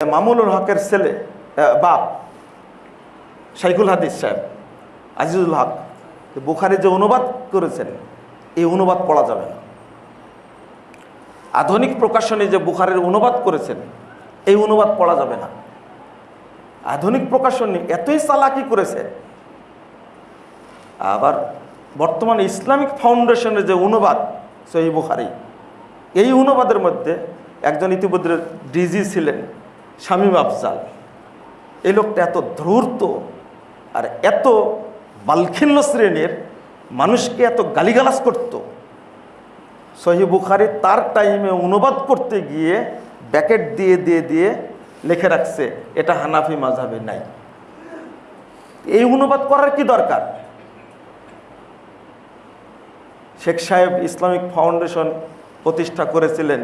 মামুনুল হকের ছেলে বাপ শাইখুল হাদিস সাহেব আজিজুল হক বুখারী যে অনুবাদ করেছেন এই অনুবাদ পড়া যাবে না। আধুনিক প্রকাশনী যে বুখারীর অনুবাদ করেছেন এই অনুবাদ পড়া যাবে না। আধুনিক প্রকাশনী এতই চালাকি করেছে। আবার বর্তমানে ইসলামিক ফাউন্ডেশনের যে অনুবাদ সহিহ বুখারী এই অনুবাদের মধ্যে একজন ইতিমধ্যে ডিজি ছিলেন শামীম আফজাল। এই লোকটা এত ধূর্ত আর এত বালখিল্য শ্রেণীর মানুষকে এত গালিগালাজ করত। সহিহ বুখারী তার টাইমে অনুবাদ করতে গিয়ে ব্যাকেট দিয়ে লিখে রাখছে এটা হানাফি মাযহাবে নাই। এই অনুবাদ করার কি দরকার? শেখ সাহেব ইসলামিক ফাউন্ডেশন প্রতিষ্ঠা করেছিলেন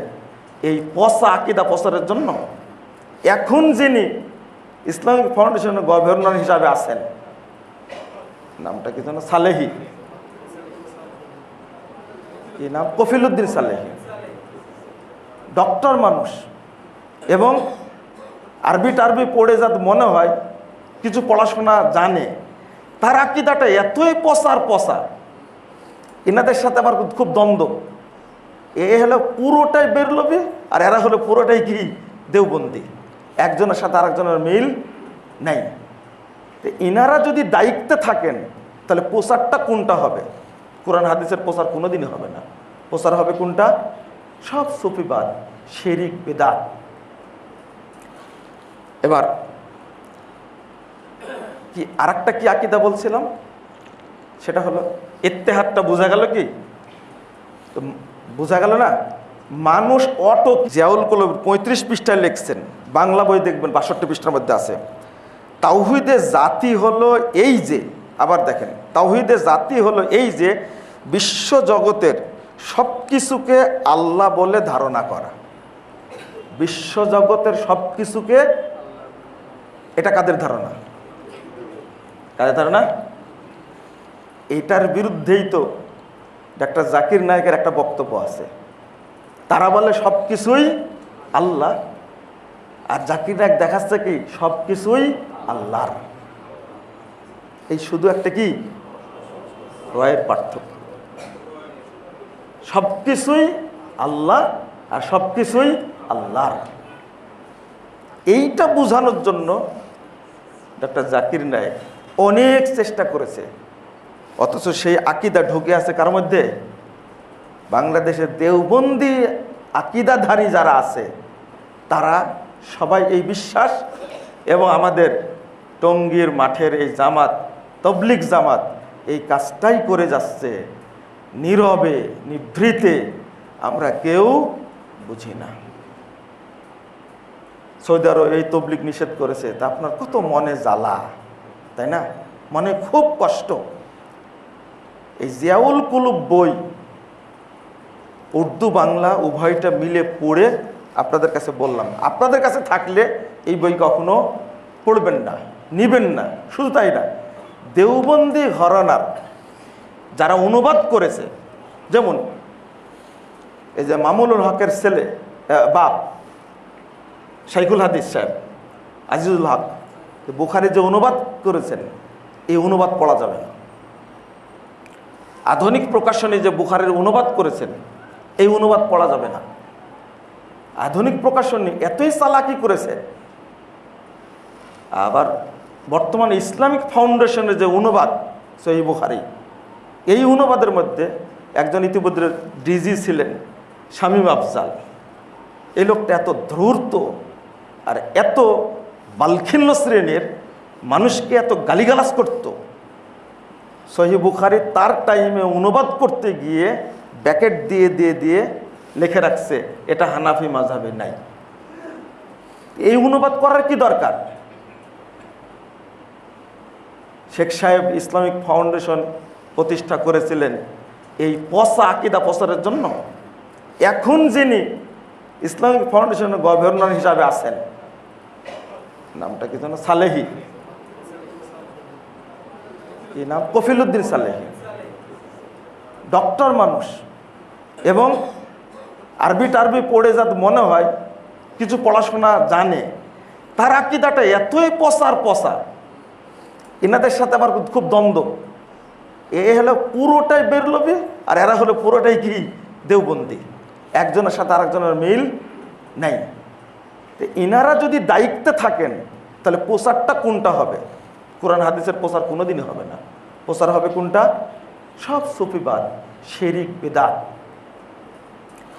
এই পচা আকীদা প্রচারের জন্য। এখন যিনি ইসলামিক ফাউন্ডেশনের গভর্নর হিসাবে আছেন নামটা কি যেন সালেহি, কি নাম, কফিল উদ্দিন সালেহি, ডক্টর মানুষ এবং আরবি টারবি পড়ে যাতে মনে হয় কিছু পড়াশোনা জানে, তার আকীদাটা এতই পচা। এনাদের সাথে আমার খুব দ্বন্দ্ব। এ হলো পুরোটাই বেরলবি আর এরা হলো পুরোটাই কি দেওবন্দি। একজনের সাথে আরেকজনের মিল নেই। তো ইনারা যদি দায়িত্বে থাকেন তাহলে প্রচারটা কোনটা হবে? কোরআন হাদিসের প্রচার কোনোদিনই হবে না। প্রচার হবে কোনটা? সব সুফিবাদ, শিরক, বিদআত। এবার কি আরেকটা কি আকীদা বলছিলাম, সেটা হলো ইত্তেহাদটা। বোঝা গেল কি? তো বোঝা গেল না? মানুষ অটো জিয়াউল কলম 35 পৃষ্ঠায় লিখছেন, বাংলা বই দেখবেন 62 পৃষ্ঠার মধ্যে আছে। তাওহীদে জাতি হলো এই যে, আবার দেখেন, তাওহীদে জাতি হলো এই যে বিশ্ব জগতের সব কিছুকে আল্লাহ বলে ধারণা করা। বিশ্ব জগতের সব কিছুকে, এটা কাদের ধারণা? কাদের ধারণা? এইটার বিরুদ্ধেই তো ডাক্তার জাকির নায়েকের একটা বক্তব্য আছে। তারা বলে সব কিছুই আল্লাহ, আর জাকির নায়েক দেখাচ্ছে কি সব কিছুই আল্লাহর। এই শুধু একটা কি রয়ের পার্থক্য। সব কিছুই আল্লাহ আর সব কিছুই আল্লাহর। এইটা বোঝানোর জন্য ডাক্তার জাকির নায়েক অনেক চেষ্টা করেছে, অথচ সেই আকীদা ঢুকে আছে কার মধ্যে? বাংলাদেশের দেওবন্দি আকীদাধারী যারা আছে তারা সবাই এই বিশ্বাস, এবং আমাদের টঙ্গীর মাঠের এই জামাত, তবলিগ জামাত, এই কাজটাই করে যাচ্ছে নীরবে নিভৃতে। আমরা কেউ বুঝি না। সৌদি আরব এই তবলিগ নিষেধ করেছে, তা আপনার কত মনে জ্বালা, তাই না? মনে খুব কষ্ট। এই জিয়াউল কুলুব বই উর্দু বাংলা উভয়টা মিলে পড়ে আপনাদের কাছে বললাম, আপনাদের কাছে থাকলে এই বই কখনো পড়বেন না, নিবেন না। শুধু তাই না, দেওবন্দি ঘরানার যারা অনুবাদ করেছে, যেমন এই যে মামুনুল হকের ছেলে বাপ শাইখুল হাদিস সাহেব আজিজুল হক বুখারী যে অনুবাদ করেছেন এই অনুবাদ পড়া যাবে না। আধুনিক প্রকাশনী যে বুখারীর অনুবাদ করেছেন এই অনুবাদ পড়া যাবে না। আধুনিক প্রকাশনী এতই চালাকি করেছে। আবার বর্তমানে ইসলামিক ফাউন্ডেশনের যে অনুবাদ সহিহ বুখারী এই অনুবাদের মধ্যে একজন ইতিমধ্যে ডিজি ছিলেন শামীম আফজাল। এই লোকটা এত ধূর্ত আর এত বালখিল্য শ্রেণীর মানুষকে এত গালিগালাজ করত। সহিহ বুখারী তার টাইমে অনুবাদ করতে গিয়ে ব্যাকেট দিয়ে লিখে রাখছে এটা হানাফি মাযহাবে নাই। এই অনুবাদ করার কি দরকার? শেখ সাহেব ইসলামিক ফাউন্ডেশন প্রতিষ্ঠা করেছিলেন এই পচা আকীদা প্রচারের জন্য। এখন যিনি ইসলামিক ফাউন্ডেশনের গভর্নর হিসাবে আছেন নামটা কি যেন সালেহি, কি নাম, কফিল উদ্দিন সালেহি, ডক্টর মানুষ এবং আরবি টারবি পড়ে যাতে মনে হয় কিছু পড়াশোনা জানে, তার আকীদাটা এতই পচা, এনাদের সাথে আমার খুব দ্বন্দ্ব। এ হলো পুরোটাই বেরলবি, আর এরা হলো পুরোটাই কি দেওবন্দি। একজনের সাথে আরেকজনের মিল নাই। ইনারা যদি দায়িত্বে থাকেন তাহলে প্রচারটা কোনটা হবে? কোরআন হাদিসের প্রচার কোনোদিনই হবে না। প্রচার হবে কোনটা? সব সুফিবাদ, শিরিক, বিদআত।